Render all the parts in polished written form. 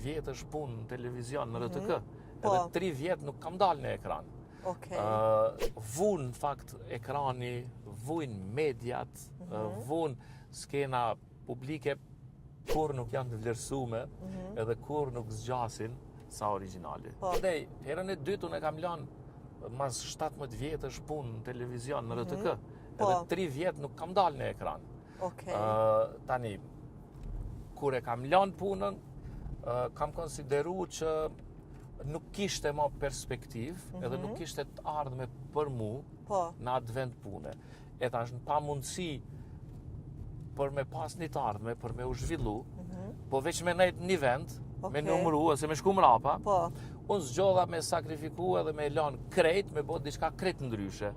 vjet është punë në televizion, në RTK. Edhe 3 vjet nuk kam dalë në ekran. Vun në fakt ekrani, vujnë mediat, vun skena publike, kur nuk janë të vlerësume, edhe kur nuk zgjasin sa origjinali. Ndej, herën e dytë unë e kam lënë mas 17 vjetësh punë në televizion, në RTK. Edhe 3 vjet nuk kam dalë në ekran. Tani, kur e kam lënë punën, kam konsideru që nuk kishte më perspektivë, edhe nuk kishte të ardhme për mu në atë vend pune. E tash në pa mundësi për me pas një të ardhme, për me u zhvillu, po veç me nejtë një vend, me numru, ose me shku mrapa, unë zgjodha me sakrifiku edhe me lënë krejt, me bot diçka krejt ndryshe.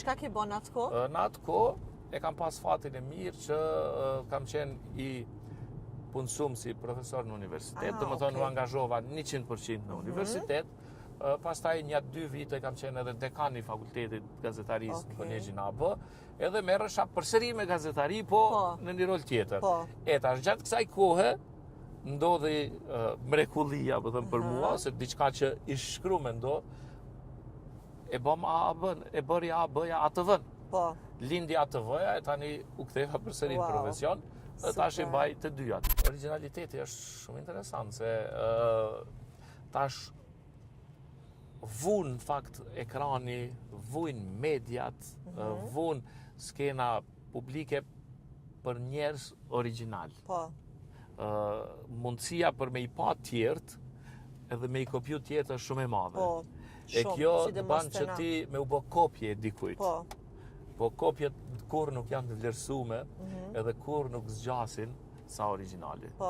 Çka ke bën atë kohë? Në atë kohë, e kam pas fatin e mirë që kam qenë i punësum si profesor në universitet, dhe më thonë u angazhova 100% në universitet, pastaj një 2 vite kam qenë edhe dekan i fakultetit gazetarisë në Kolegjin AB, edhe merresha përsëri me gazetari, po në një rol tjetër. E tash gjatë kësaj kohe, ndodhi mrekullia, po thëmë për mua, se diçka që i shkru me ndodh, e bëm AB-n, e bëri AB-ja ATV-n. Lindi ATV-ja, e tani u ktheva përsëri në profesion, dhe tash e mbaj të dyjat. Originaliteti është shumë interesant, se tash vun në fakt ekrani, vujnë mediat, vun skena publike për njerëz original. Mundësia për me i pa tjertë edhe me i kopju tjertë është shumë e madhe. E kjo të banë që ti me u bë kopje e dikujt. Po kopjet kur nuk janë të vlerësume edhe kur nuk zgjasin sa originali.